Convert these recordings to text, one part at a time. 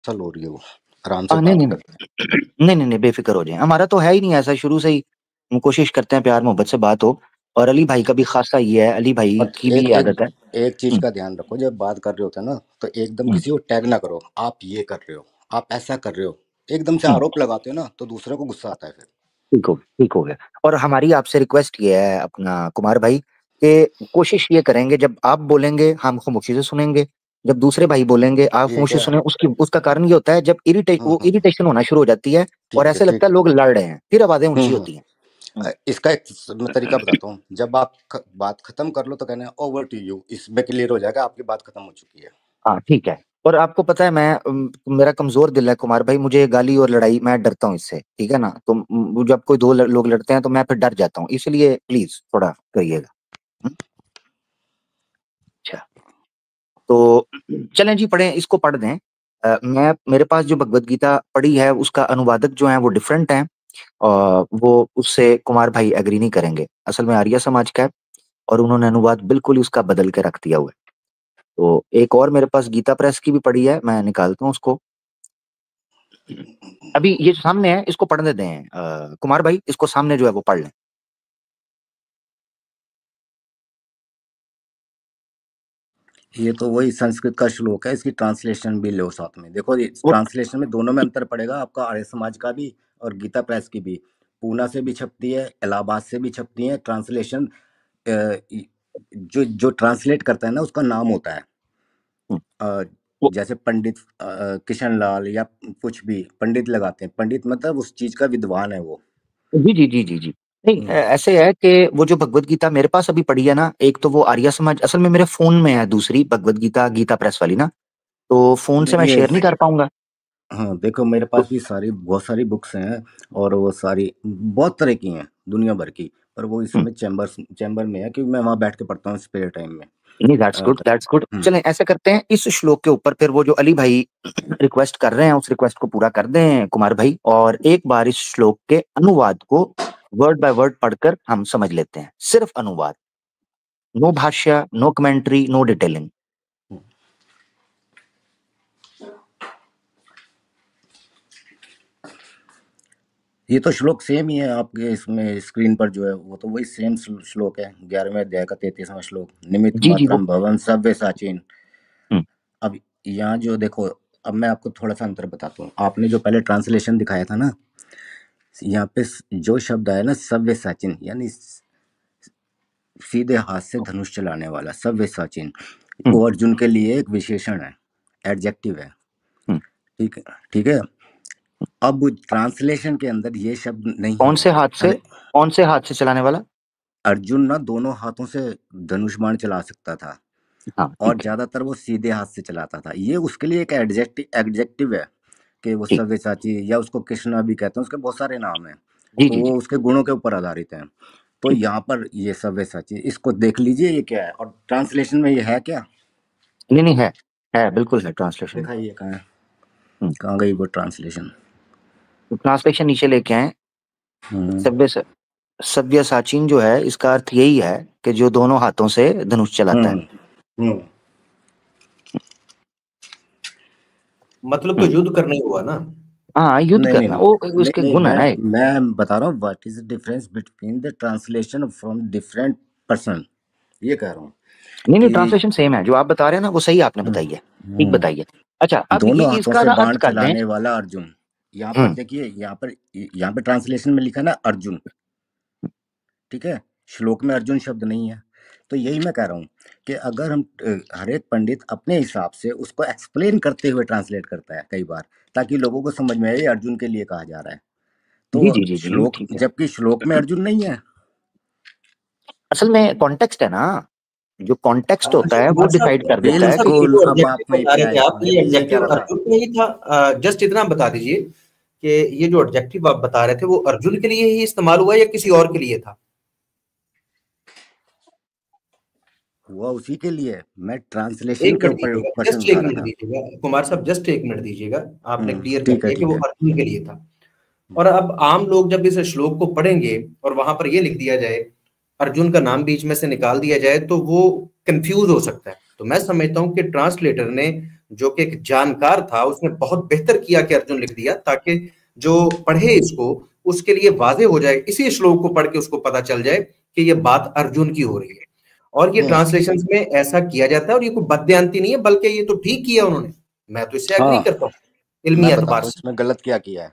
सल हो रही है, वो आराम से नहीं बात नहीं करते हैं। नहीं नहीं नहीं, बेफिक्र हो जाए, हमारा तो है ही नहीं ऐसा, शुरू से ही हम कोशिश करते हैं प्यार मोहब्बत से बात हो। और अली भाई का भी खासा ये है, अली भाई और की एक भी एक आदत है। एक चीज का ध्यान रखो, जब बात कर रहे होते हैं ना, तो एकदम हम्म, किसी को टैग ना करो, आप ये कर रहे हो, आप ऐसा कर रहे हो। एकदम से हम्म, आरोप लगाते हो ना, तो दूसरे को गुस्सा आता है फिर। ठीक हो गया। और हमारी आपसे रिक्वेस्ट ये है अपना कुमार भाई, कि कोशिश ये करेंगे जब आप बोलेंगे हम खामोशी से सुनेंगे, जब दूसरे भाई बोलेंगे आप ठीक खामोशी से है। सुने। उसकी उसका कारण ये होता है जब हम्म। इरिटेशन होना शुरू हो जाती है, और ठीक है, ऐसे लगता ठीक है है। लोग लड़ रहे हैं, फिर आवाजें ऊंची होती हैं। हम्म, इसका एक मैं तरीका बताता हूँ। जब आप बात खत्म कर लो तो कहना है ओवर टू यू, इसमें क्लियर हो जाएगा आपकी बात खत्म हो चुकी है। हाँ ठीक है। और आपको पता है मैं मेरा कमजोर दिल है कुमार भाई, मुझे गाली और लड़ाई मैं डरता हूँ इससे, ठीक है ना। तो जब कोई दो लोग लड़ते हैं तो मैं फिर डर जाता हूँ, इसलिए प्लीज थोड़ा करिएगा। हम्म, अच्छा, तो चलें जी, पढ़ें, इसको पढ़ दें। मैं मेरे पास जो भगवत गीता पढ़ी है उसका अनुवादक जो है वो डिफरेंट है, और वो उससे कुमार भाई एग्री नहीं करेंगे, असल में आर्य समाज का है, और उन्होंने अनुवाद बिल्कुल ही उसका बदल के रख दिया हुआ है। तो एक और मेरे पास गीता प्रेस की भी पड़ी है, मैं निकालता हूँ उसको। अभी ये सामने है, इसको पढ़ने दें कुमार भाई, इसको सामने जो है वो पढ़ लें। ये तो वही संस्कृत का श्लोक है, इसकी ट्रांसलेशन भी लो साथ में। देखो, ये वो ट्रांसलेशन में दोनों में अंतर पड़ेगा आपका, आर्य समाज का भी और गीता प्रेस की भी। पूना से भी छपती है, इलाहाबाद से भी छपती है। ट्रांसलेशन जो जो ट्रांसलेट करता है ना, उसका नाम होता है। अ, वो जैसे पंडित किशन लाल या कुछ भी पंडित लगाते हैं। पंडित मतलब उस चीज का विद्वान है वो। जी जी जी जी जी। नहीं, हम्म। ऐसे है कि वो जो भगवत गीता मेरे पास अभी पड़ी है ना, एक तो वो आर्य समाज, असल में मेरे फोन में है दूसरी भगवत गीता, गीता प्रेस वाली ना, तो फोन से मैं ये शेयर नहीं कर पाऊंगा। हाँ, देखो मेरे तो पास भी बहुत सारी बुक्स हैं, और वो सारी बहुत तरह की हैं, दुनिया भर की। पर वो इस हम्म, समय चैम्बर में है, क्योंकि मैं वहाँ बैठ के पढ़ता हूँ स्पेयर टाइम में। नहीं, that's a, good that's good. Hmm. चलें ऐसे करते हैं, इस श्लोक के ऊपर फिर वो जो अली भाई रिक्वेस्ट कर रहे हैं उस रिक्वेस्ट को पूरा कर दें कुमार भाई, और एक बार इस श्लोक के अनुवाद को वर्ड बाय वर्ड पढ़कर हम समझ लेते हैं, सिर्फ अनुवाद, नो भाष्य, नो कमेंट्री, नो डिटेलिंग। ये तो श्लोक सेम ही है आपके इसमें स्क्रीन पर जो है, वो तो वही सेम श्लोक है। 11वें अध्याय का 33वां श्लोक। निमित जी जी, वो मात्रम भवन सव्य साचीन। हम्म, अब यहाँ जो देखो, अब मैं आपको थोड़ा सा अंतर बताता हूँ। आपने जो पहले ट्रांसलेशन दिखाया था ना, यहाँ पे जो शब्द आया ना सव्य साचिन, यानी सीधे हाथ से धनुष चलाने वाला, सव्य साचिन, हम्म, वो अर्जुन के लिए एक विशेषण है, एडजेक्टिव है। हम्म। ठीक है, ठीक है। अब ट्रांसलेशन के अंदर ये शब्द नहीं कौन से है। हाथ से, अरे, कौन से हाथ से चलाने वाला? अर्जुन ना दोनों हाथों से धनुष बाण चला सकता था, हाँ और ठीक है, ज्यादातर वो सीधे हाथ से चलाता था। ये उसके लिए एक एडजेक्टिव है, कि वो ठीक, सव्यसाची, या उसको कृष्णा भी कहते हैं, उसके बहुत सारे नाम हैं। जी तो जी जी, वो उसके गुणों के ऊपर आधारित हैं। तो ठीक। यहाँ पर ये सव्यसाची, इसको देख लीजिए ये क्या है, और ट्रांसलेशन में ये है क्या। नहीं नहीं, है बिल्कुल है ट्रांसलेशन में। दिखाइए कहाँ है, हम्म, कहाँ गई वो ट्रांसलेशन। तो ट्रांसलेशन नीचे लेके आए। हम्म। सव्य सव्य साचीन जो है इसका अर्थ यही है कि जो दोनों हाथों से धनुष चलाता है। हम्म। हम्म। मतलब तो हम्म, युद्ध करना ही हुआ ना। हाँ युद्ध नहीं नहीं करना, नहीं वो नहीं उसके नहीं, गुण है ना। मैं बता रहा हूँ what is the difference between the translation from different person, ये कह रहा हूँ नहीं नहीं, कि ट्रांसलेशन सेम है, जो आप बता रहे हैं ना वो सही आपने हम्म, बताई है, ठीक हम्म, बताइए। अच्छा, अब ये दोनों हाथों इसका से ना अर्थ बाण कर दें। चलाने वाला अर्जुन। यहाँ पर हम्म, देखिए, यहाँ पे ट्रांसलेशन में लिखा ना अर्जुन, ठीक है। श्लोक में अर्जुन शब्द नहीं है। तो यही मैं कह रहा हूँ कि अगर हम हर एक पंडित अपने हिसाब से उसको एक्सप्लेन करते हुए ट्रांसलेट करता है कई बार, ताकि लोगों को समझ में आए ये अर्जुन के लिए कहा जा रहा है। जी तो जी जी जी, श्लोक, ठीक है। जबकि श्लोक में अर्जुन नहीं है। असल में कॉन्टेक्स्ट है ना, जो कॉन्टेक्स्ट होता अच्छा है वो कुमार डिसाइड साहब, कर देता है कि ये बिल्कुल, जो अब आप एडजेक्टिव वहीं बता पे रहे थे आए, आप, मैं ये भी यही कह एडजेक्टिव रहा था। अर्जुन के लिए था? जस्ट इतना बता दीजिए कि ये जो एडजेक्टिव आप बता रहे थे वो अर्जुन के लिए ही इस्तेमाल हुआ या किसी और के लिए था? हुआ उसी के लिए, मैं ट्रांसलेशन एक के मिनट ऊपर दीजिएगा, क्वेश्चन जस्ट उठा एक रहा मिनट था। दीजिएगा कुमार साहब, जस्ट एक मिनट दीजिएगा। आपने क्लियर कर ठीक है, दिया कि ठीक वो है। अर्जुन के लिए था। और अब आम लोग जब इस श्लोक को पढ़ेंगे और वहां पर ये लिख दिया जाए, अर्जुन का नाम बीच में से निकाल दिया जाए, तो वो कंफ्यूज हो सकता है। तो मैं समझता हूं कि ट्रांसलेटर ने जो कि एक जानकार था, उसने बहुत बेहतर किया कि अर्जुन लिख दिया, ताकि जो पढ़े इसको उसके लिए वाजे हो जाए, इसी श्लोक को पढ़ के उसको पता चल जाए कि ये बात अर्जुन की हो रही है। और ये ट्रांसलेशंस में ऐसा किया जाता है, और ये कोई बदयांती नहीं है, बल्कि ये तो ठीक किया उन्होंने, मैं तो इससे एग्री करता हूँ इल्मी मैं एतबार बताता हूँ से। इसमें गलत क्या किया है।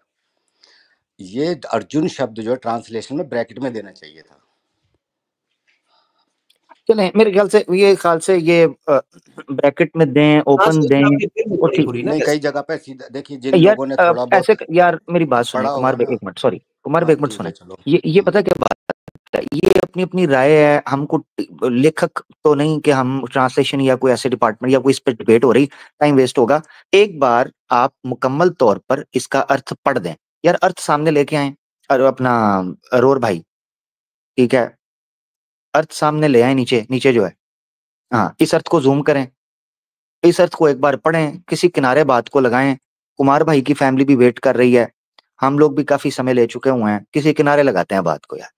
ये अर्जुन शब्द जो ट्रांसलेशन में ब्रैकेट में देना चाहिए था। चलें, मेरे ख्याल से ये ब्रैकेट में दें, ओपन दें, वो ठीक नहीं, कई जगह पे सीधा देखिए, जिन यार। लोगों ने थोड़ा बहुत ऐसे यार, मेरी बात सुने पढ़ा कुमार होगा भाई, ना। एक मिनट, सॉरी कुमार भाई, एक मिनट ठीक है, सुने। चलो। ये पता क्या बात है, ये अपनी अपनी राय है, हमको लेखक तो नहीं कि हम ट्रांसलेशन या कोई ऐसे डिपार्टमेंट या कोई इस पर डिबेट हो रही, टाइम वेस्ट होगा। एक बार आप मुकम्मल तौर पर इसका अर्थ पढ़ दें यार, अर्थ सामने लेके आए, और अपना अरोर भाई, ठीक है, अर्थ सामने ले आए, नीचे नीचे जो है, हाँ, इस अर्थ को जूम करें, इस अर्थ को एक बार पढ़ें, किसी किनारे बात को लगाएं। कुमार भाई की फैमिली भी वेट कर रही है, हम लोग भी काफी समय ले चुके हुए हैं, किसी किनारे लगाते हैं बात को यार,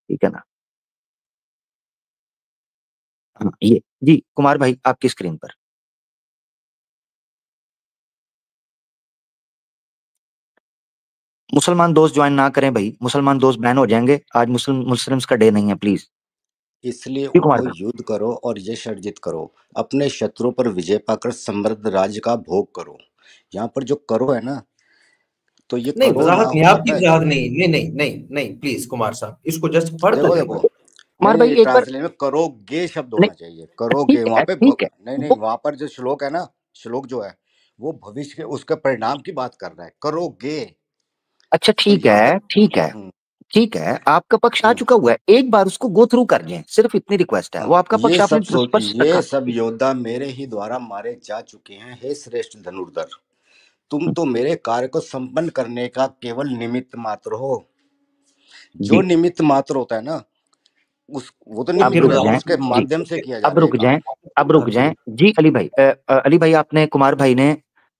ठीक है ना। हाँ, ये जी कुमार भाई आपकी स्क्रीन पर। मुसलमान दोस्त ज्वाइन ना करें भाई, मुसलमान दोस्त बैन हो जाएंगे, आज मुस्लिम्स का डे नहीं है, प्लीज। इसलिए कुमार उठो, भाई, युद्ध करो और यश अर्जित करो, अपने शत्रु पर विजय पाकर समृद्ध राज्य का भोग करो। यहाँ पर जो करो है ना, तो ये नहीं, करो ना वजाहत नहीं, हो आपकी जाता है। वजाहत नहीं, नहीं नहीं नहीं नहीं, प्लीज कुमार साहब, इसको जस्ट पढ़ तो देखो लें। देखो, कुमार भाई नहीं, एक बार, ट्रांसलेशन में करोगे शब्द नहीं होना चाहिए, करोगे ठीक वहां है पे ठीक है, नहीं नहीं, वो वहां पर जो श्लोक है ना, श्लोक जो है वो भविष्य के उसके परिणाम की बात कर रहा है, करोगे। अच्छा तो ठीक यहाँ है पर ठीक है ठीक है, आपका पक्ष आ चुका हुआ है, एक बार उसको गो थ्रू कर लें, सिर्फ इतनी रिक्वेस्ट है, वो आपका पक्ष आपने स्पष्ट ये रखा। सब योद्धा मेरे ही द्वारा मारे जा चुके हैं, हे श्रेष्ठ धनुर्धर। तुम तो मेरे कार्य को संपन्न करने का केवल निमित्त मात्र हो। जो जी, निमित्त मात्र होता है ना, उस वो तो अब फिर निमित्त रुक है, जाएं उसके जी, माध्यम से किया अब जाता है रुक काम। जाएं, अब रुक जाएं जी। अली भाई, अली भाई, आपने कुमार भाई ने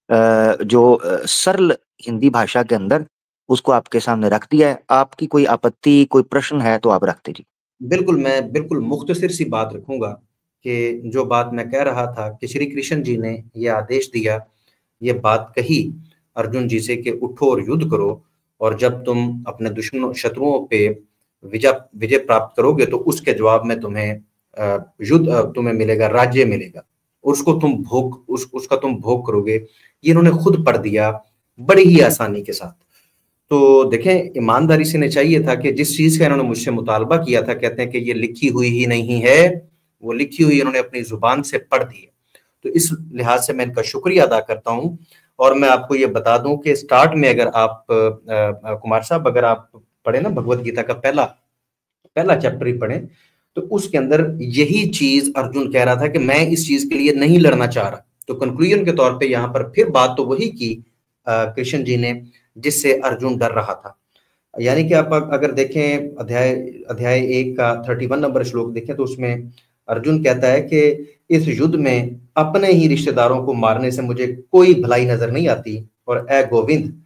जो सरल हिंदी भाषा के अंदर उसको आपके सामने रख दिया है, आपकी कोई आपत्ति, कोई प्रश्न है तो आप रख दीजिए। बिल्कुल, मैं बिल्कुल मुख्तसर सी बात रखूंगा कि जो बात मैं कह रहा था कि श्री कृष्ण जी ने ये आदेश दिया, ये बात कही अर्जुन जी से कि उठो और युद्ध करो, और जब तुम अपने दुश्मनों शत्रुओं पे विजय विजय प्राप्त करोगे तो उसके जवाब में तुम्हें तुम्हें मिलेगा, राज्य मिलेगा, उसको तुम उसका तुम भोग करोगे। ये इन्होंने खुद पढ़ दिया बड़ी ही आसानी के साथ। तो देखें, ईमानदारी से इन्हें चाहिए था कि जिस चीज का इन्होंने मुझसे मुतालबा किया था, कहते हैं कि ये लिखी हुई ही नहीं है, वो लिखी हुई इन्होंने अपनी जुबान से पढ़ दी है। तो इस लिहाज से मैं इनका शुक्रिया अदा करता हूं। और मैं आपको ये बता दूं कि स्टार्ट में अगर आप कुमार साहब, अगर आप पढ़े ना भगवत गीता का पहला पहला चैप्टर ही पढ़े, तो उसके अंदर यही चीज अर्जुन कह रहा था कि मैं इस चीज के लिए नहीं लड़ना चाह रहा। तो कंक्लूजन के तौर पे यहाँ पर फिर बात तो वही की कृष्ण जी ने जिससे अर्जुन डर रहा था। यानी कि आप अगर देखें अध्याय अध्याय 1 का 31 नंबर श्लोक देखें, तो उसमें अर्जुन कहता है कि इस युद्ध में अपने ही रिश्तेदारों को मारने से मुझे कोई भलाई नजर नहीं आती, और ए गोविंद,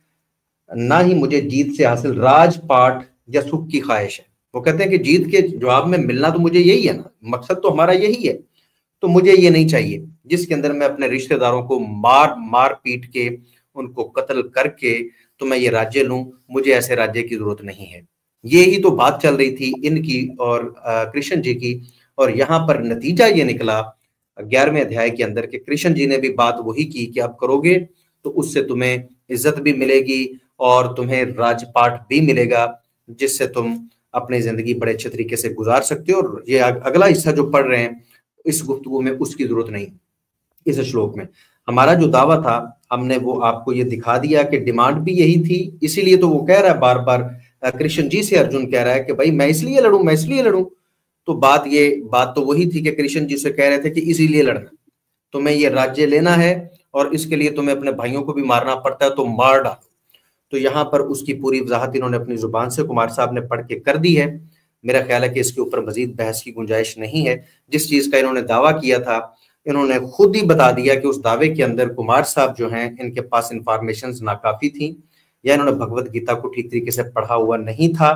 ना ही मुझे जीत से हासिल राजपाट या सुख की ख्वाहिश है। वो कहते हैं कि जीत के जवाब में मिलना तो मुझे यही है ना, मकसद तो हमारा यही है, तो मुझे ये नहीं चाहिए जिसके अंदर मैं अपने रिश्तेदारों को मार मार पीट के, उनको कत्ल करके तो मैं ये राज्य लूं। मुझे ऐसे राज्य की जरूरत नहीं है। ये ही तो बात चल रही थी इनकी और कृष्ण जी की। और यहाँ पर नतीजा ये निकला 11वें अध्याय के अंदर कि कृष्ण जी ने भी बात वही की कि आप करोगे तो उससे तुम्हें इज्जत भी मिलेगी और तुम्हें राजपाट भी मिलेगा, जिससे तुम अपनी जिंदगी बड़े अच्छे तरीके से गुजार सकते हो। और ये अगला हिस्सा जो पढ़ रहे हैं इस गुफ्तगू में, उसकी जरूरत नहीं। इस श्लोक में हमारा जो दावा था, हमने वो आपको ये दिखा दिया कि डिमांड भी यही थी। इसीलिए तो वो कह रहा है बार बार, कृष्ण जी से अर्जुन कह रहा है कि भाई मैं इसलिए लड़ूं, मैं इसलिए लड़ूं। तो बात तो वही थी कि कृष्ण जी से कह रहे थे कि इसीलिए लड़ना, तुम्हें ये राज्य लेना है और इसके लिए तुम्हें अपने भाइयों को भी मारना पड़ता है, तो मार डालो। तो यहाँ पर उसकी पूरी वजाहत इन्होंने अपनी जुबान से कुमार साहब ने पढ़ के कर दी है। मेरा ख्याल है कि इसके ऊपर मजीद बहस की गुंजाइश नहीं है। जिस चीज का इन्होंने दावा किया था, इन्होंने खुद ही बता दिया कि उस दावे के अंदर कुमार साहब जो हैं इनके पास इंफॉर्मेशन नाकाफी थी, या इन्होंने भगवत गीता को ठीक तरीके से पढ़ा हुआ नहीं था,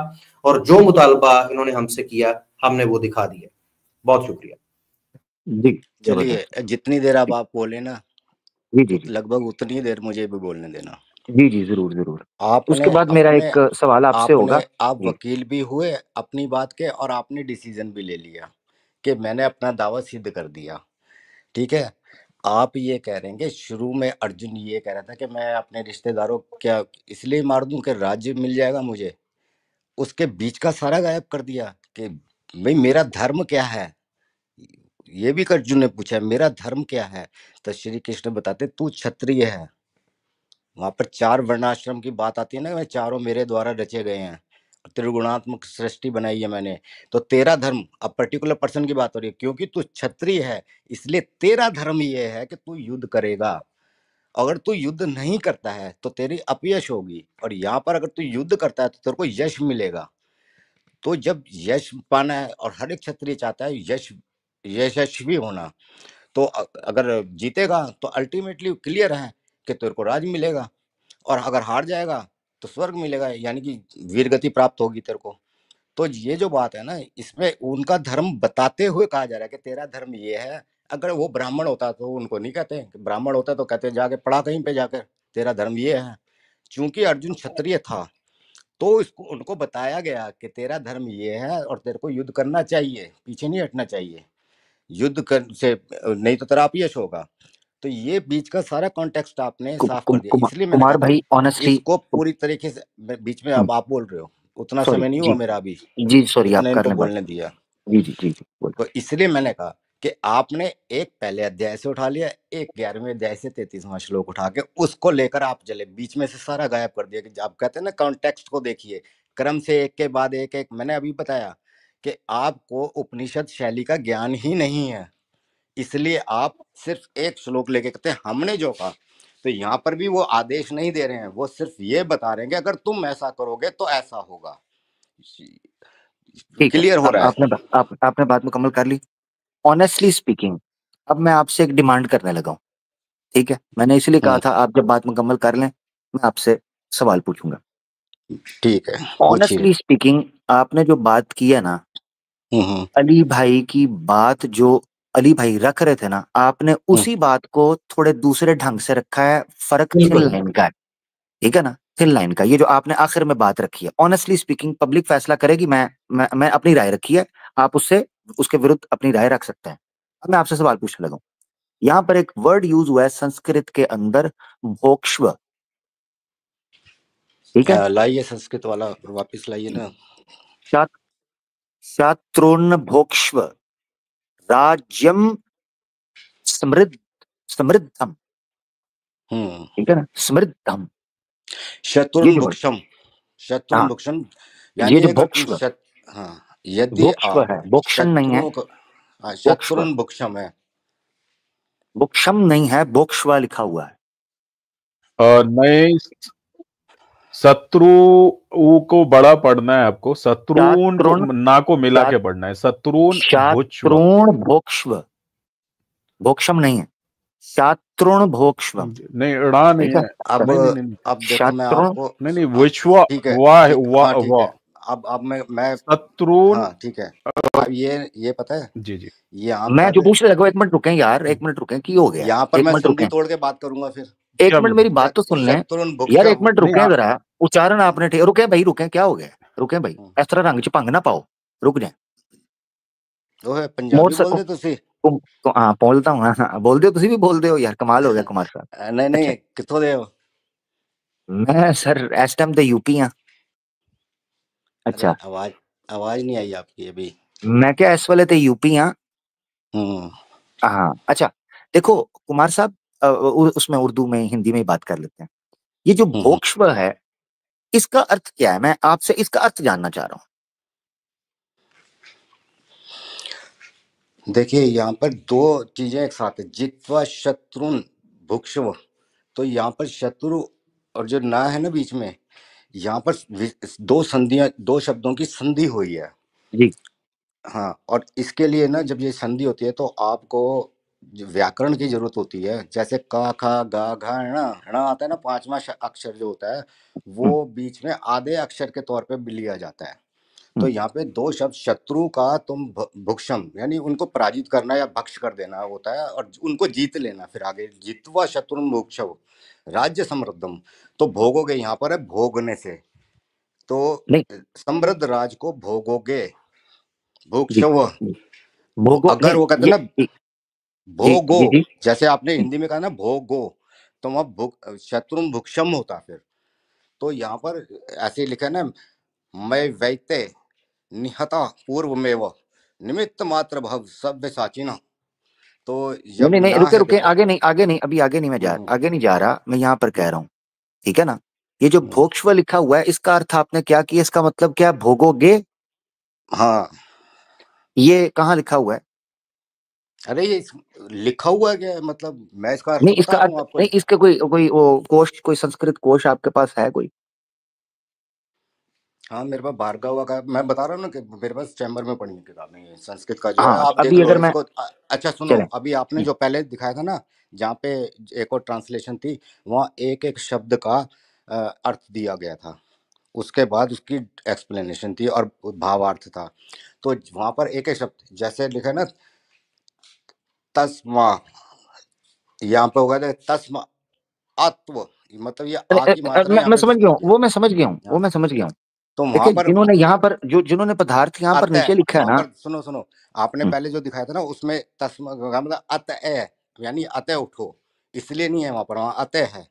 और जो मुतालबा इन्होंने हमसे किया हमने वो दिखा दिया। बहुत शुक्रिया जी, चलिए, जितनी देर अब आप बोले ना, जी जी तो जी लगभग उतनी देर मुझे भी बोलने देना। जी जी, जरूर जरूर। उसके आपने बाद मेरा अपने एक सवाल आपसे आपने होगा। आप जी वकील भी हुए अपनी बात के, और आपने डिसीजन भी ले लिया कि मैंने अपना दावा सिद्ध कर दिया। ठीक है। आप ये कह रहे हैं कि शुरू में अर्जुन ये कह रहा था कि मैं अपने रिश्तेदारों क्या इसलिए मार दूं कि राज्य मिल जाएगा मुझे। उसके बीच का सारा गायब कर दिया कि भाई मेरा धर्म क्या है। ये भी अर्जुन ने पूछा मेरा धर्म क्या है। तो श्री कृष्ण बताते तू क्षत्रिय है। वहां पर 4 वर्णाश्रम की बात आती है ना, वे चारों मेरे द्वारा रचे गए हैं, त्रिगुणात्मक सृष्टि बनाई है मैंने। तो तेरा धर्म, अब पर्टिकुलर पर्सन की बात हो रही है, क्योंकि तू क्षत्रिय है इसलिए तेरा धर्म ये है कि तू युद्ध करेगा। अगर तू युद्ध नहीं करता है तो तेरी अपयश होगी, और यहाँ पर अगर तू युद्ध करता है तो तेरे को यश मिलेगा। तो जब यश पाना है, और हर एक क्षत्रिय चाहता है यशस्वी होना, तो अगर जीतेगा तो अल्टीमेटली क्लियर है कि तेरे को राज मिलेगा, और अगर हार जाएगा तो स्वर्ग मिलेगा, यानी कि वीरगति प्राप्त होगी तेरे को। तो ये जो बात है ना, इसमें उनका धर्म बताते हुए कहा जा रहा है कि तेरा धर्म ये है। अगर वो ब्राह्मण होता तो उनको नहीं कहते, कि ब्राह्मण होता तो कहते जाके पढ़ा कहीं पे जाकर तेरा धर्म ये है। चूंकि अर्जुन क्षत्रिय था तो इसको उनको बताया गया कि तेरा धर्म ये है और तेरे को युद्ध करना चाहिए, पीछे नहीं हटना चाहिए। युद्ध कर से नहीं तो तेरा अपयश होगा। तो ये बीच का सारा कॉन्टेक्स्ट आपने साफ कर दिया, इसलिए मैंने कुमार कहा था भाई ऑनेस्टली। इसको पूरी तरीके से। बीच में अब आप बोल रहे हो, उतना सॉरी समय नहीं जी हुआ मेरा अभी, जी, सॉरी आप इतना कर इनको लें बात। बोलने दिया। जी जी जी जी बोल। तो इसलिए मैंने कहा कि आपने एक पहले अध्याय से उठा लिया, एक 11वें अध्याय से 33वां श्लोक उठा के उसको लेकर आप चले, बीच में से सारा गायब कर दिया। कि आप कहते हैं ना कॉन्टेक्स्ट को देखिए, क्रम से एक के बाद एक एक। मैंने अभी बताया कि आपको उपनिषद शैली का ज्ञान ही नहीं है, इसलिए आप सिर्फ एक श्लोक लेके कहते हैं हमने जो कहा। तो यहाँ पर भी वो आदेश नहीं दे रहे हैं, वो सिर्फ ये बता रहे हैं कि अगर तुम ऐसा करोगे तो ऐसा होगा। ठीक है, क्लियर हो अब रहा है। आपने बात मुकम्मल कर ली। ऑनेस्टली स्पीकिंग, अब मैं आपसे एक डिमांड करने लगा हूँ। ठीक है, मैंने इसलिए कहा था आप जब बात मुकम्मल कर लें मैं आपसे सवाल पूछूंगा। ठीक है, पूछिए। ऑनेस्टली स्पीकिंग, आपने जो बात की है ना, हम्म अली भाई की बात जो अली भाई रख रहे थे ना, आपने हम्म, उसी बात को थोड़े दूसरे ढंग से रखा है। फर्क थिन बिल्कुल। लाइन का है, ठीक है ना, थिन लाइन का। ये जो आपने आखिर में बात रखी है, ऑनेस्टली स्पीकिंग पब्लिक फैसला करेगी। मैं अपनी राय रखी है, आप उससे उसके विरुद्ध अपनी राय रख सकते हैं। अब मैं आपसे सवाल पूछने लगा हूं। यहाँ पर एक वर्ड यूज हुआ है संस्कृत के अंदर, भोक्ष्व। ठीक है, लाइए संस्कृत वाला वापस लाइए ना। शात- शात्रोन्न भोक्ष्व राज्यम समृद्ध समृद्धम। हम्म ठीक है ना, समृद्धम। ये शत्रुन जो वर्ड, भुक्षम, शत्रुन हाँ, भुक्षम, ये यानी जो अगर तुम भोक्ष्व, हाँ, यदि भोक्ष्व आप है, भोक्षण नहीं है। शत्रुओं को, हाँ, भोक्ष्व, शत्रुन भुक्षम है। भोक्षम नहीं है, भोक्ष्व लिखा हुआ है। नहीं, शत्रु को बड़ा पढ़ना है आपको, शत्रुन को शात्रुण, ना को मिला के शात पढ़ना है, शत्रुन भुच्व। शात्रुण भोक्ष्व, भोक्षम नहीं है, शात्रुण भोक्ष्वम। नहीं, ड़ा नहीं ठीक है, है। अब नहीं नहीं नहीं नहीं अब देखो मैं शात्रुण, आपको नहीं नहीं, आ, विश्व ठीक है, वाह ठीक, वाह हाँ ठीक वाह। है। अब मैं शत्रुन। हाँ ठीक है। अब ये पता है, जी जी। यहाँ मैं जो पर पूछने लगा, एक मिनट रुकें यार, एक मिनट रुकें, की हो गया है? यहाँ पर एक मैं मिनट संधि रुकें, तोड़ के बात करूंगा फिर। एक क्या मिनट बोले? मेरी बात तो सुन लें। शत्रुन यार एक भुक्षम। मिनट नहीं रुकें जरा, उच्चारण आपने ठीक, रुकें भाई रुकें, क्या हो गया? रुकें भाई, इस तरह रंग च भंग ना पाओ, रुक जाए। ਉਹ ਹੈ मोर ਪੰਜਾਬੀ सको ਬੋਲਦੇ ਤੁਸੀਂ? हाँ बोलता हूँ, हाँ हाँ, बोल दो, तुम भी बोल दे हो यार, कमाल हो गया कुमार साहब। नहीं अच्छा, नहीं, कितों ਦੇ ਹੋ? मैं सर इस टाइम तो यूपी हाँ। अरे अच्छा, आवाज आवाज नहीं आई आपकी अभी। मैं क्या इस वाले तो यूपी हाँ। हम्म हाँ अच्छा, देखो कुमार साहब, उसमें उर्दू में हिंदी में ही बात कर लेते हैं। ये जो हम्म। भोक्ष्व है, इसका अर्थ क्या है? मैं आपसे इसका अर्थ जानना चाह रहा हूँ। देखिए यहाँ पर दो चीजें एक साथ है, जित्वा शत्रुन भुक्षव। तो यहाँ पर शत्रु और जो ना है ना बीच में, यहाँ पर दो संधियां, दो शब्दों की संधि हुई है। जी, हाँ, और इसके लिए ना जब ये संधि होती है तो आपको जो व्याकरण की जरूरत होती है, जैसे का खा गा घा ण ण आता है ना, पांचवा अक्षर जो होता है वो बीच में आधे अक्षर के तौर पे भी लिया जाता है। तो यहाँ पे दो शब्द, शत्रु का तुम भुक्षम, यानी उनको पराजित करना या भक्ष कर देना होता है, और उनको जीत लेना। फिर आगे जित्वा शत्रुन भुक्षव राज्य समृद्धम, तो भोगोगे यहाँ पर है भोगने से, तो नहीं समृद्ध राज को भोगोगे, जी भुक्षव। भोगो अगर नहीं वो कहते ये ना जी भोगो, जी जी जैसे आपने जी हिंदी में कहा ना भोगो, तो वहां शत्रुन भुक्षम होता। फिर तो यहाँ पर ऐसे लिखा है ना, मैं वैते निहता पूर्व में वह निमित्त मात्र भव सभ्य साचिना। तो नहीं जब नहीं नहीं ना रुके है रुके देखो। आगे नहीं अभी आगे नहीं मैं जा हम्म, आगे नहीं जा रहा, मैं यहाँ पर कह रहा हूँ ठीक है ना। ये जो हम्म, भोक्ष्व लिखा हुआ है इसका अर्थ आपने क्या किया, इसका मतलब क्या, भोगोगे? हाँ, ये कहाँ लिखा हुआ है? अरे ये लिखा हुआ है क्या, मतलब मैं इसका अर्थ नहीं बता इसका रहा अर्थ हूँ आपको। नहीं, इसके कोई कोई वो कोश, कोई संस्कृत कोश आपके पास है कोई? हाँ, मेरे पास भार्गव का, मैं बता रहा हूँ ना कि मेरे पास चैम्बर में पड़ी है किताबें, ये संस्कृत का जो है, हाँ आप देख अभी लो अगर मैं इसको। अच्छा सुनो, चले अभी आपने जो पहले दिखाया था ना, जहाँ पे एक और ट्रांसलेशन थी, वहाँ एक एक शब्द का अर्थ दिया गया था, उसके बाद उसकी एक्सप्लेनेशन थी और भावार्थ था। तो वहां पर एक एक शब्द जैसे लिखा है ना, तस्मा, यहाँ पे होगा तस्मा अत्व, मतलब ये आ की मात्रा यहाँ मैं पे समझ गया डिस्टर्ब हूँ, किया। वो मैं समझ गया हूँ, वो हाँ, मैं समझ गया हूँ। तो वहां देखिए पर जिन्होंने यहाँ पर जिन्होंने पदार्थ यहाँ पर अतः, नीचे लिखा है वहां ना। पर सुनो सुनो, आपने पहले जो दिखाया था ना उसमें तस्मा का मतलब अतः, यानी अतः उठो, इसलिए नहीं है वहां पर, वहां अतः है,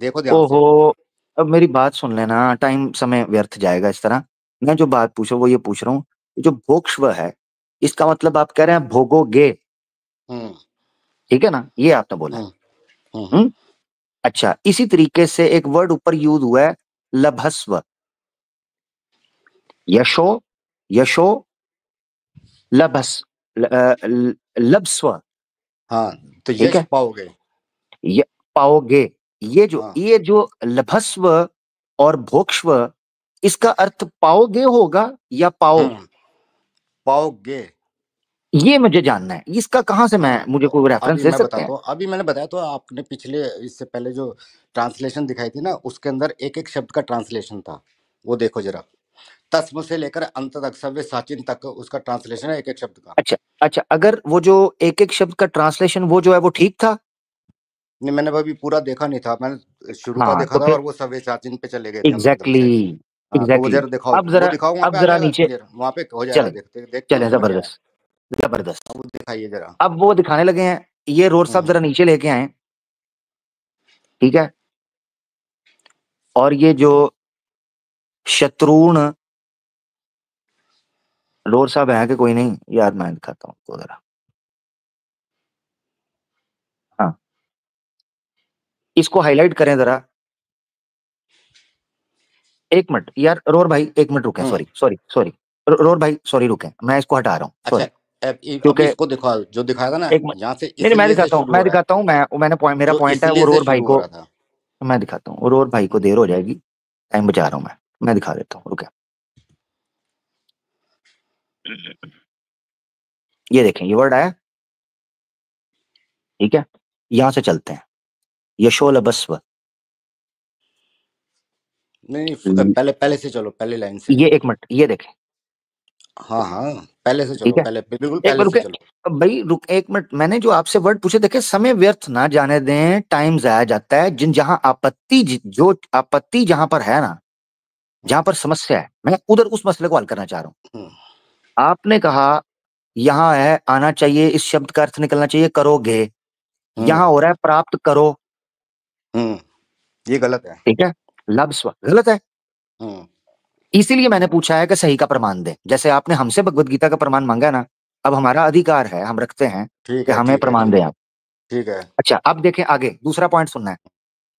देखो ध्यान ओहो, से। अब मेरी बात सुन लेना, टाइम समय व्यर्थ जाएगा इस तरह। मैं जो बात पूछो वो ये पूछ रहा हूँ, जो भोक्ष्व है इसका मतलब आप कह रहे हैं भोगोगे, हम्म, ठीक है ना, ये आपने बोला है। हम्म, हम्म, हम्म। अच्छा, इसी तरीके से एक वर्ड ऊपर यूज हुआ है, लभस्व, यशो, यशो, लभस, लभस्व, हाँ, तो ठीक यश है, पाओगे। ये पाओगे। हाँ, ये जो लभस्व और भोक्ष्व, इसका अर्थ पाओगे होगा या पाओ, हम्म, पाओगे। ये मुझे जानना है, इसका कहां से, मैं हाँ, मुझे तो कोई रेफरेंस अभी दे मैं सकते हैं? बताता हूँ, अभी मैंने बताया तो आपने पिछले, इससे पहले जो ट्रांसलेशन दिखाई थी ना, उसके अंदर एक एक शब्द का ट्रांसलेशन था, वो देखो जरा। तस्म से लेकर अंत तक, सव्य साचिन तक उसका ट्रांसलेशन है एक एक शब्द का। अच्छा अच्छा, अगर वो जो एक एक शब्द का ट्रांसलेशन वो जो है वो ठीक था? नहीं, मैंने अभी पूरा देखा नहीं था, मैंने शुरू का हाँ देखा तो था फिर और वो सव्य साचिन पे चले गए थे हम एकदम एग्जैक्टली से। हाँ, तो वो एग्जैक्टली जरा दिखाओ, अब वो जरा, दिखाओ, वहां पे अब आ जरा जाएगा नीचे क्लियर, वहां पे हो जाएगा, चले, देखते देखते हो समझ आएगा। जबरदस्त जबरदस्त। अब वो दिखाइए जरा। अब वो दिखाने लगे हैं, ये रोड साहब हम्म, जरा नीचे लेके आए, ठीक है। और ये जो शत्रुण, रोड साहब है कि कोई नहीं यार, मैं दिखाता हूँ तो जरा, हाँ इसको हाईलाइट करें जरा, एक मिनट यार रोर भाई, एक मिनट रुके, हम्म, सॉरी सॉरी सॉरी, रोर भाई सॉरी रुके, मैं इसको हटा रहा हूँ, अच्छा। सॉरी। अभी क्योंकि इसको दिखाओ जो दिखाया था ना, एक मिनट, यहाँ से नहीं नहीं मैं इसलिए से दिखाता हूँ, शुरू हो रहा है, मैंने पॉइंट, मेरा जो पॉइंट है वो इसलिए से रोर भाई शुरू हो को, रहा था। मैं दिखाता हूँ, रोर भाई को देर हो जाएगी, टाइम बचा रहा हूँ मैं दिखा देता हूँ, रुके। ये देखें, ये वर्ड आया, ठीक है, यहां से चलते हैं, यशोलभस्व, नहीं नहीं, पहले पहले से चलो, पहले लाइन से। ये एक मिनट, ये देखें, हाँ हाँ, पहले से चलो, ठीक है, पहले बिल्कुल एक पहले बार से रुके, चलो। भाई रुक एक मिनट, मैंने जो आपसे वर्ड पूछे देखे, समय व्यर्थ ना जाने दें, टाइम जाया जाता है, जहां आपत्ति, जो आपत्ति जहां पर है ना, जहां पर समस्या है, मैं उधर उस मसले को हल करना चाह रहा हूं। हम्म, आपने कहा यहां है आना चाहिए, इस शब्द का अर्थ निकलना चाहिए करोगे, हम्म, यहां हो रहा है प्राप्त करो, हम्म, ये गलत है। ठीक है, लब्स्व गलत है। हम्म, इसीलिए मैंने पूछा है कि सही का प्रमाण दे, जैसे आपने हमसे भगवत गीता का प्रमाण मांगा ना, अब हमारा अधिकार है, हम रखते हैं ठीक कि है, हमें ठीक है, प्रमाण ठीक दें है, आप। ठीक है। अच्छा अब देखें आगे, दूसरा पॉइंट सुनना है,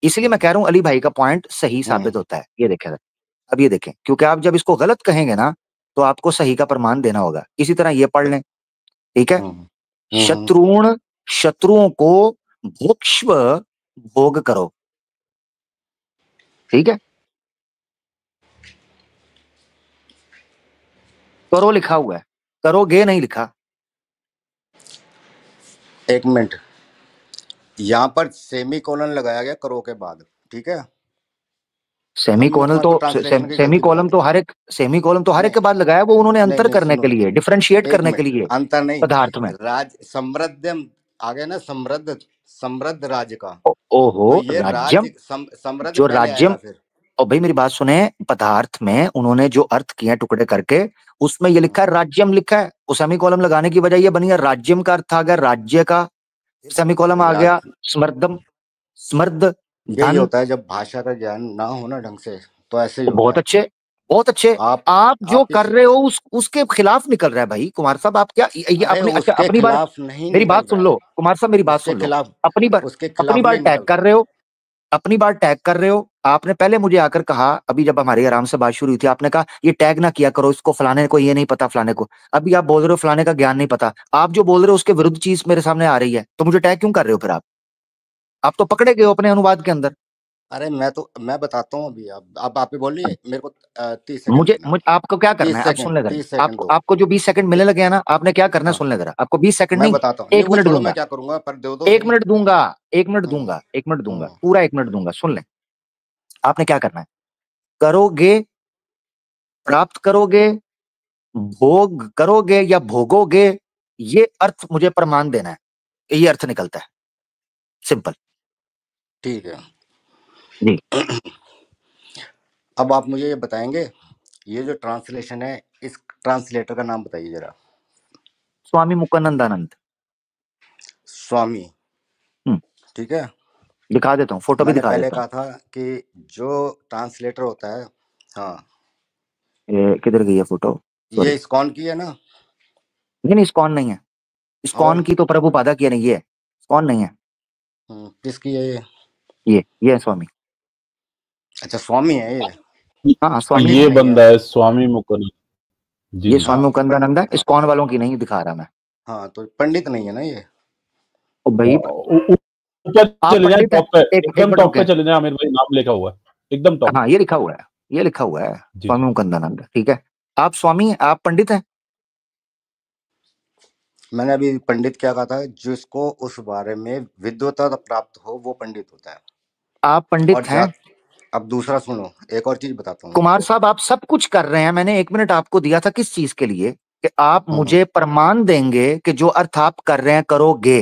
इसलिए मैं हम्म, कह रहा हूं अली भाई का पॉइंट सही हम्म, साबित होता है, ये देखें, अब ये देखें, क्योंकि आप जब इसको गलत कहेंगे ना तो आपको सही का प्रमाण देना होगा। इसी तरह ये पढ़ लें, ठीक है, हम्म, हम्म, शत्रुण, शत्रुओं को भोक्ष्व, भोग करो, ठीक है, करो लिखा हुआ है, करोगे नहीं लिखा। एक मिनट, यहाँ पर सेमी कोलन लगाया गया करो के बाद, ठीक है। सेमी कॉलम तो सेमी कॉलम तो हर एक के बाद लगाया, वो उन्होंने अंतर करने के लिए, डिफरेंशिएट करने के लिए, अंतर नहीं, पदार्थ में समृद्ध आ गया ना, समृद्ध राज्य का। ओहो, तो ये राज्यम समृद्ध जो पहले राज्यम, आएगा फिर। और भाई मेरी बात सुने, पदार्थ में उन्होंने जो अर्थ किए हैं टुकड़े करके, उसमें ये लिखा है राज्यम लिखा है, वो सेमी कॉलम लगाने की वजह ये बनी है, राज्यम का अर्थ आ गया राज्य का, सेमी कॉलम आ गया समृद्धम, समृद्ध यही होता है जब भाषा का ज्ञान ना हो ना ढंग से, तो ऐसे ही बहुत अच्छे, बहुत अच्छे। आप जो कर रहे हो उसके खिलाफ निकल रहा है भाई कुमार साहब, आप क्या ये अपने अपनी बार मेरी बात सुन लो कुमार साहब, मेरी बात सुन लो, अपनी बार टैग कर रहे हो, अपनी बार टैग कर रहे हो। आपने पहले मुझे आकर कहा, अभी जब हमारी आराम से बात शुरू हुई थी, आपने कहा ये टैग ना किया करो, इसको फलाने को ये नहीं पता, फलाने को। अभी आप बोल रहे हो फलाने का ज्ञान नहीं पता, आप जो बोल रहे हो उसके विरुद्ध चीज मेरे सामने आ रही है, तो मुझे टैग क्यों कर रहे हो फिर आप तो पकड़े गए हो अपने अनुवाद के अंदर। अरे मैं बताता हूँ अभी, अब आप बोल रही है मेरे को 30 सेकंड मुझे आपको क्या करना है, अब सुनने जरा, आपको जो 20 सेकंड मिलने लगे हैं ना, आपने क्या करना है सुनने जरा, आपको 20 सेकंड नहीं, 1 मिनट दूंगा, क्या करूंगा, पर दे दो, 1 मिनट दूंगा, 1 मिनट दूंगा, 1 मिनट दूंगा, पूरा 1 मिनट दूंगा, सुन ले। आपने क्या करना है, करोगे, प्राप्त करोगे, भोग करोगे या भोगोगे, ये अर्थ मुझे प्रमाण देना है, ये अर्थ निकलता है, सिंपल। ठीक है जी। अब आप मुझे ये बताएंगे, ये जो ट्रांसलेशन है, इस ट्रांसलेटर का नाम बताइए जरा। स्वामी मुक्तानंदानंद। स्वामी, ठीक है, दिखा देता हूँ, फोटो भी दिखा पहले देता हूँ। कहा था कि जो ट्रांसलेटर होता है, हाँ, ये किधर गई है फोटो, ये इस्कॉन की है ना? नहीं इस्कॉन नहीं है, इस्कॉन की तो प्रभुपादा की नहीं, ये इस्कॉन नहीं है। किसकी है ये है स्वामी। अच्छा, स्वामी है ये। हाँ स्वामी, ये बंदा है स्वामी मुकुंद, ये स्वामी मुकुंदानंद है, इस्कॉन वालों की नहीं दिखा रहा मैं। हाँ, तो पंडित नहीं है ना ये? भाई ऊपर चले जाए, टॉप पे, एकदम टॉप पे चले जाए, आमिर भाई नाम लिखा हुआ है एकदम टॉप। हाँ ये लिखा हुआ है, ये लिखा हुआ है स्वामी मुकुंदानंद, ठीक है। आप स्वामी, आप पंडित हैं? मैंने अभी पंडित क्या कहा था, जिसको उस बारे में विद्वता प्राप्त हो वो पंडित होता है। आप पंडित हैं? अब दूसरा सुनो, एक और चीज बताता हूँ कुमार साहब, आप सब कुछ कर रहे हैं, मैंने 1 मिनट आपको दिया था किस चीज के लिए, कि आप मुझे प्रमाण देंगे कि जो अर्थ आप कर रहे हैं करोगे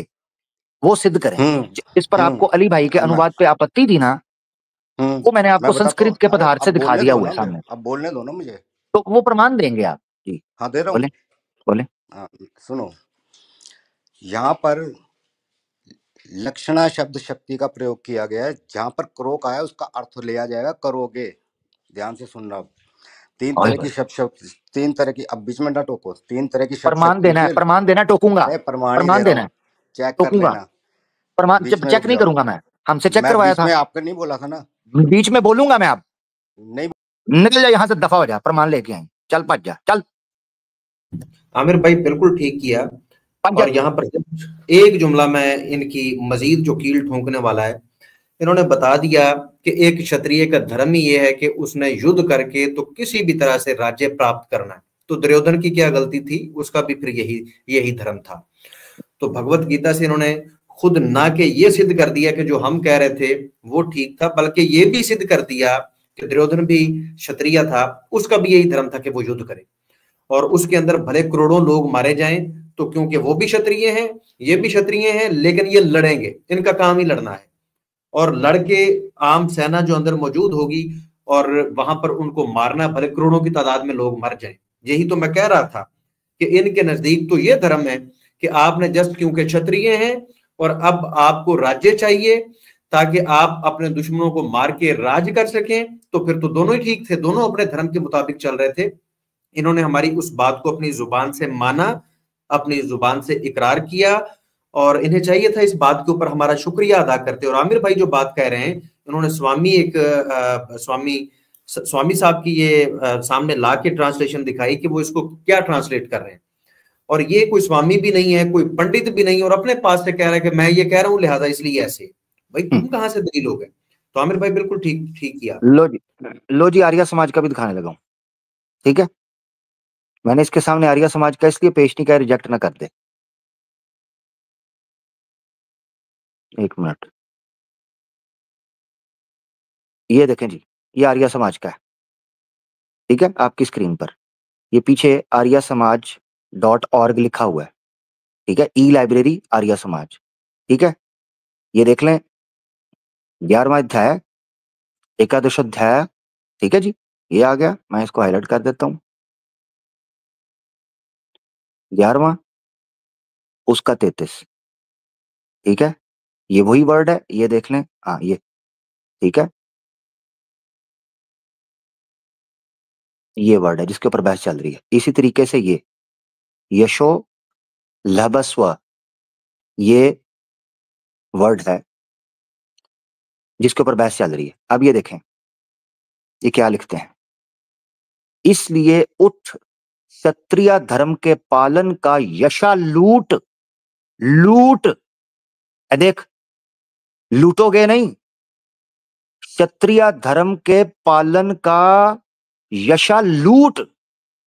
वो सिद्ध करें। इस पर आपको अली भाई के अनुवाद पे आपत्ति थी ना, वो मैंने आपको संस्कृत के पदार्थ से दिखा दिया हुआ है सामने। अब बोलने दो ना मुझे, तो वो प्रमाण देंगे आप? जी हाँ दे रहा हूँ, बोले। सुनो, यहाँ पर लक्षणा शब्द शक्ति का प्रयोग किया गया है, जहां पर करो का है उसका अर्थ लिया जाएगा करोगे। ध्यान से सुनना, 3 तरह की शब्द 3 तरह की, अब बीच में ना टोको, 3 तरह की शब्द प्रमाण देना है, प्रमाण देना, टोकूंगा, प्रमाण देना है, चेक कर लेना, प्रमाण चेक नहीं करूंगा मैं, हमसे चेक करवाया था, आपका नहीं बोला था ना, बीच में बोलूंगा मैं, आप नहीं, निकल जा यहाँ से, दफा हो जा, प्रमाण लेके आई, चल भज जा, चल। आमिर भाई बिल्कुल ठीक किया। और यहाँ पर एक जुमला मैं इनकी मजीद जो कील ठोंकने वाला है, इन्होंने बता दिया कि एक क्षत्रिय का धर्म ही ये है कि उसने युद्ध करके तो किसी भी तरह से राज्य प्राप्त करना है। तो दुर्योधन की क्या गलती थी, उसका भी फिर यही धर्म था। तो भगवत गीता से इन्होंने खुद ना के ये सिद्ध कर दिया कि जो हम कह रहे थे वो ठीक था, बल्कि ये भी सिद्ध कर दिया कि दुर्योधन भी क्षत्रिय था, उसका भी यही धर्म था कि वो युद्ध करे, और उसके अंदर भले करोड़ों लोग मारे जाएं, तो क्योंकि वो भी क्षत्रिय हैं, ये भी क्षत्रिय हैं, लेकिन ये लड़ेंगे, इनका काम ही लड़ना है, और लड़के आम सेना जो अंदर मौजूद होगी और वहां पर उनको मारना, भले करोड़ों की तादाद में लोग मर जाएं। यही तो मैं कह रहा था कि इनके नजदीक तो ये धर्म है कि आपने जस्ट क्योंकि क्षत्रिय हैं और अब आपको राज्य चाहिए ताकि आप अपने दुश्मनों को मार के राज कर सकें, तो फिर तो दोनों ही ठीक थे, दोनों अपने धर्म के मुताबिक चल रहे थे। इन्होंने हमारी उस बात को अपनी जुबान से माना, अपनी जुबान से इकरार किया, और इन्हें चाहिए था इस बात के ऊपर हमारा शुक्रिया अदा करते। और आमिर भाई जो बात कह रहे हैं, इन्होंने स्वामी साहब की ये सामने ला के ट्रांसलेशन दिखाई कि वो इसको क्या ट्रांसलेट कर रहे हैं, और ये कोई स्वामी भी नहीं है, कोई पंडित भी नहीं, और अपने पास से कह रहा है कि मैं ये कह रहा हूं लिहाजा इसलिए ऐसे। भाई तुम कहां से दलील हो गए? तो आमिर भाई बिल्कुल ठीक किया। लो जी आर्य समाज का भी दिखाने लगा हूं, ठीक है। मैंने इसके सामने आर्य समाज का इसलिए पेश नहीं किया, रिजेक्ट ना कर दे। 1 मिनट, ये देखें जी, ये आर्य समाज का है, ठीक है, आपकी स्क्रीन पर ये पीछे aryasamaaj.org लिखा हुआ है, ठीक है, ई लाइब्रेरी आर्य समाज, ठीक है। ये देख लें 11वां अध्याय, एकादश अध्याय, ठीक है जी, ये आ गया, मैं इसको हाईलाइट कर देता हूं। 11वां उसका 33, ठीक है, ये वही वर्ड है, ये देख लें, हाँ ये, ठीक है, ये वर्ड है जिसके ऊपर बहस चल रही है। इसी तरीके से ये यशो लभस्व, ये वर्ड है जिसके ऊपर बहस चल रही है। अब ये देखें ये क्या लिखते हैं, इसलिए उठ क्षत्रिय धर्म के पालन का यशा लूट, लूट, देख, लूटोगे नहीं, क्षत्रिय धर्म के पालन का यशा लूट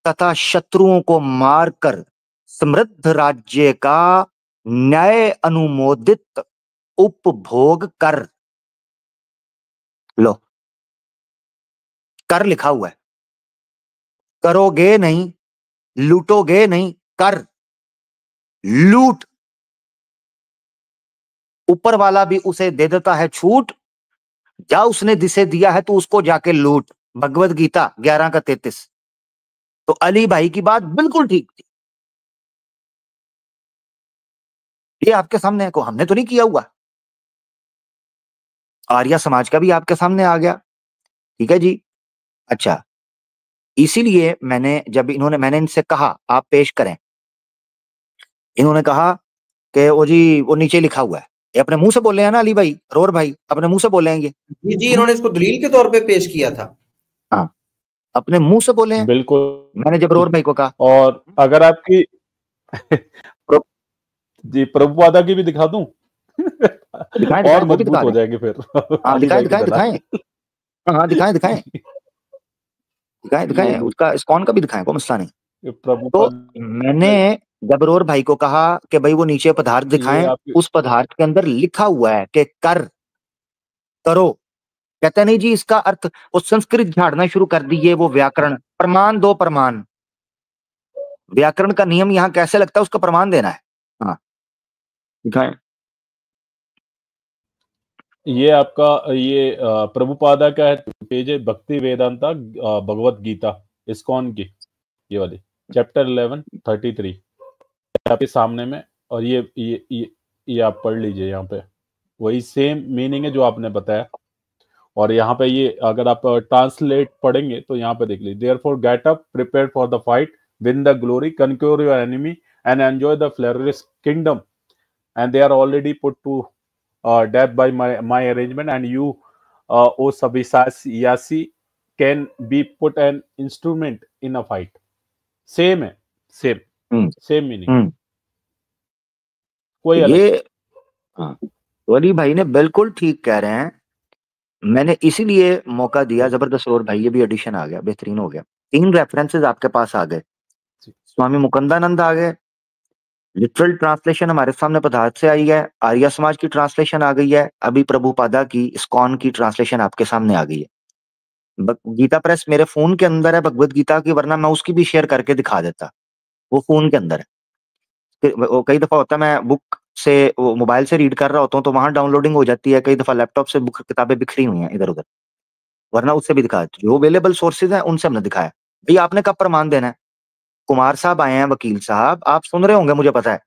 तथा शत्रुओं को मारकर समृद्ध राज्य का न्याय अनुमोदित उपभोग कर। लो, कर लिखा हुआ है, करोगे नहीं, लूटोगे नहीं, कर, लूट, ऊपर वाला भी उसे दे देता है छूट, जा उसने जिसे दिया है तो उसको जाके लूट। भगवत गीता 11 का 33। तो अली भाई की बात बिल्कुल ठीक थी, ये आपके सामने है, को हमने तो नहीं किया हुआ, आर्य समाज का भी आपके सामने आ गया, ठीक है जी। अच्छा, इसीलिए मैंने इनसे कहा आप पेश करें, इन्होंने कहा कि वो जी वो नीचे लिखा हुआ है, ये अपने मुंह से बोले हैं ना अली भाई, रोर भाई अपने मुंह से बोले हैं ये जी, इन्होंने इसको दलील के तौर पे पेश किया था। हाँ, अपने मुंह से बोले हैं, बिल्कुल, मैंने जब रोर भाई को कहा। और अगर आपकी जी प्रभुपादा की भी दिखा दूं दिखाएं, और वो भी मजबूत दिखा हो दें। जाएगी फिर हाँ अली दिखाएं भाई की तरह। हाँ दिखाएं, उसका इस्कॉन का भी दिखाएं, कोई मसला नहीं। तो प्रभुपाद मैंने जबरोर भाई को कहा कि भाई वो नीचे पदार्थ दिखाएं, उस पदार्थ के अंदर लिखा हुआ है कि कर, करो, कहते नहीं जी इसका अर्थ, वो संस्कृत झाड़ना शुरू कर दिए, वो व्याकरण, प्रमाण दो, प्रमाण, व्याकरण का नियम यहाँ कैसे लगता है उसका प्रमाण देना है। हाँ दिखाएं, ये आपका ये प्रभुपादा का है, पेज है भक्ति वेदांता भगवत गीता इस्कॉन की, ये वाली चैप्टर 11 33 आपके सामने में, और ये आप पढ़ लीजिए, यहाँ पे वही सेम मीनिंग है जो आपने बताया। और यहाँ पे ये अगर आप ट्रांसलेट पढ़ेंगे तो यहाँ पे देख लीजिए, therefore get up, prepare for the fight, win the glory, conquer your enemy and enjoy the flourish kingdom, and they are already put to death by my arrangement, and you O Sabisasi can be put an instrument in a fight. Same है, same meaning, कोई अलग। ये हाँ, वली भाई ने बिल्कुल ठीक कह रहे हैं, मैंने इसीलिए मौका दिया, जबरदस्त। और भाई ये भी एडिशन आ गया, बेहतरीन हो गया, 3 रेफरेंसेस आपके पास आ गए, स्वामी मुकुंदानंद आ गए, लिटरल ट्रांसलेशन हमारे सामने पदार्थ से आई है, आर्य समाज की ट्रांसलेशन आ गई है, अभी प्रभुपादा की इस्कॉन की ट्रांसलेशन आपके सामने आ गई है। गीता प्रेस मेरे फोन के अंदर है भगवत गीता की, वरना मैं उसकी भी शेयर करके दिखा देता, वो फोन के अंदर है। कई दफा होता है मैं बुक से मोबाइल से रीड कर रहा होता हूँ तो वहां डाउनलोडिंग हो जाती है, कई दफा लैपटॉप से बुक किताबें बिखरी हुई हैं इधर उधर, वरना उससे भी दिखाया, जो अवेलेबल सोर्सेज हैं उनसे हमने दिखाया। भाई आपने कब प्रमाण देना है? कुमार साहब आए हैं, वकील साहब आप सुन रहे होंगे मुझे पता है,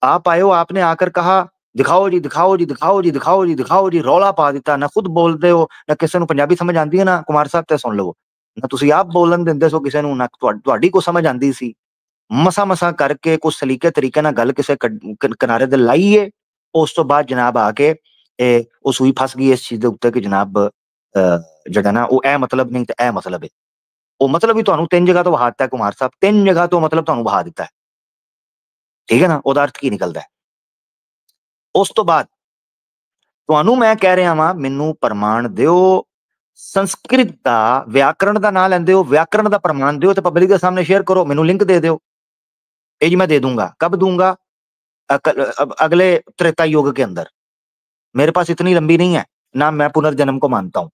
आप आए हो, आपने आकर कहा दिखाओ जी दिखाओ जी दिखाओ जी दिखाओ जी दिखाओ जी, रौला पा दिता, ना खुद बोलते हो ना किसी ਨੂੰ ਪੰਜਾਬੀ ਸਮਝ ਆਂਦੀ ਹੈ ਨਾ, ਕੁਮਾਰ ਸਾਹਿਬ ਤੇ ਸੁਣ ਲਵੋ ਨਾ, ਤੁਸੀਂ ਆਪ ਬੋਲਣ ਦਿੰਦੇ ਸੋ ਕਿਸੇ ਨੂੰ, ਨਾ ਤੁਹਾਡੀ ਕੋ ਸਮਝ ਆਂਦੀ ਸੀ, ਮਸਾ ਕਰਕੇ ਕੁਝ ਸਲੀਕੇ ਤਰੀਕੇ ਨਾਲ ਗੱਲ ਕਿਸੇ ਕਿਨਾਰੇ ਤੇ ਲਾਈਏ, ਉਸ ਤੋਂ ਬਾਅਦ ਜਨਾਬ ਆ ਕੇ ਉਹ ਸੂਈ ਫਸ ਗਈ ਇਸ ਚੀਜ਼ ਦੇ ਉੱਤੇ ਕਿ ਜਨਾਬ ਜਿਹੜਾ ਨਾ ਉਹ ਇਹ ਮਤਲਬ ਨਹੀਂ ਤੇ ਇਹ ਮਤਲਬ ਹੈ, ਉਹ ਮਤਲਬ ਵੀ ਤੁਹਾਨੂੰ 3 ਜਗ੍ਹਾ ਤੋਂ ਵਹਾ ਦਿੱਤਾ ਕੁਮਾਰ ਸਾਹਿਬ, 3 ਜਗ੍ਹਾ ਤੋਂ ਮਤਲਬ ਤੁਹਾਨੂੰ ਵਹਾ ਦਿੱਤਾ ਹੈ, ਠੀਕ ਹੈ ਨਾ, ਉਹਦਾ ਅਰਥ ਕੀ ਨਿਕਲਦਾ ਹੈ। ਉਸ ਤੋਂ ਬਾਅਦ ਤੁਹਾਨੂੰ ਮੈਂ ਕਹਿ ਰਿਹਾ ਵਾਂ ਮੈਨੂੰ ਪ੍ਰਮਾਣ ਦਿਓ, ਸੰਸਕ੍ਰਿਤ ਦਾ ਵਿਆਕਰਣ ਦਾ ਨਾਂ ਲੈਂਦੇ ਹੋ, ਵਿਆਕਰਣ ਦਾ ਪ੍ਰਮਾਣ ਦਿਓ ਤੇ ਪਬਲਿਕ ਦੇ ਸਾਹਮਣੇ ਸ਼ੇਅਰ ਕਰੋ, ਮੈਨੂੰ ਲਿੰਕ ਦੇ ਦਿਓ, ਇਹ ਜੀ मैं दे दूंगा, कब दूंगा, अगले त्रेता युग के अंदर, मेरे पास इतनी लंबी नहीं है ना, मैं पुनर्जन्म को मानता हूं,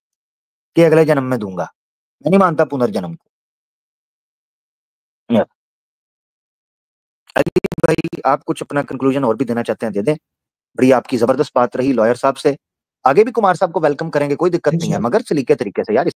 कि अगले जन्म में दूंगा। मैं नहीं मानता पुनर्जन्म को। अली भाई आप कुछ अपना कंक्लूजन और भी देना चाहते हैं दे दें। बड़ी आपकी जबरदस्त बात रही लॉयर साहब से। आगे भी कुमार साहब को वेलकम करेंगे, कोई दिक्कत नहीं है, मगर सलीके तरीके से यार।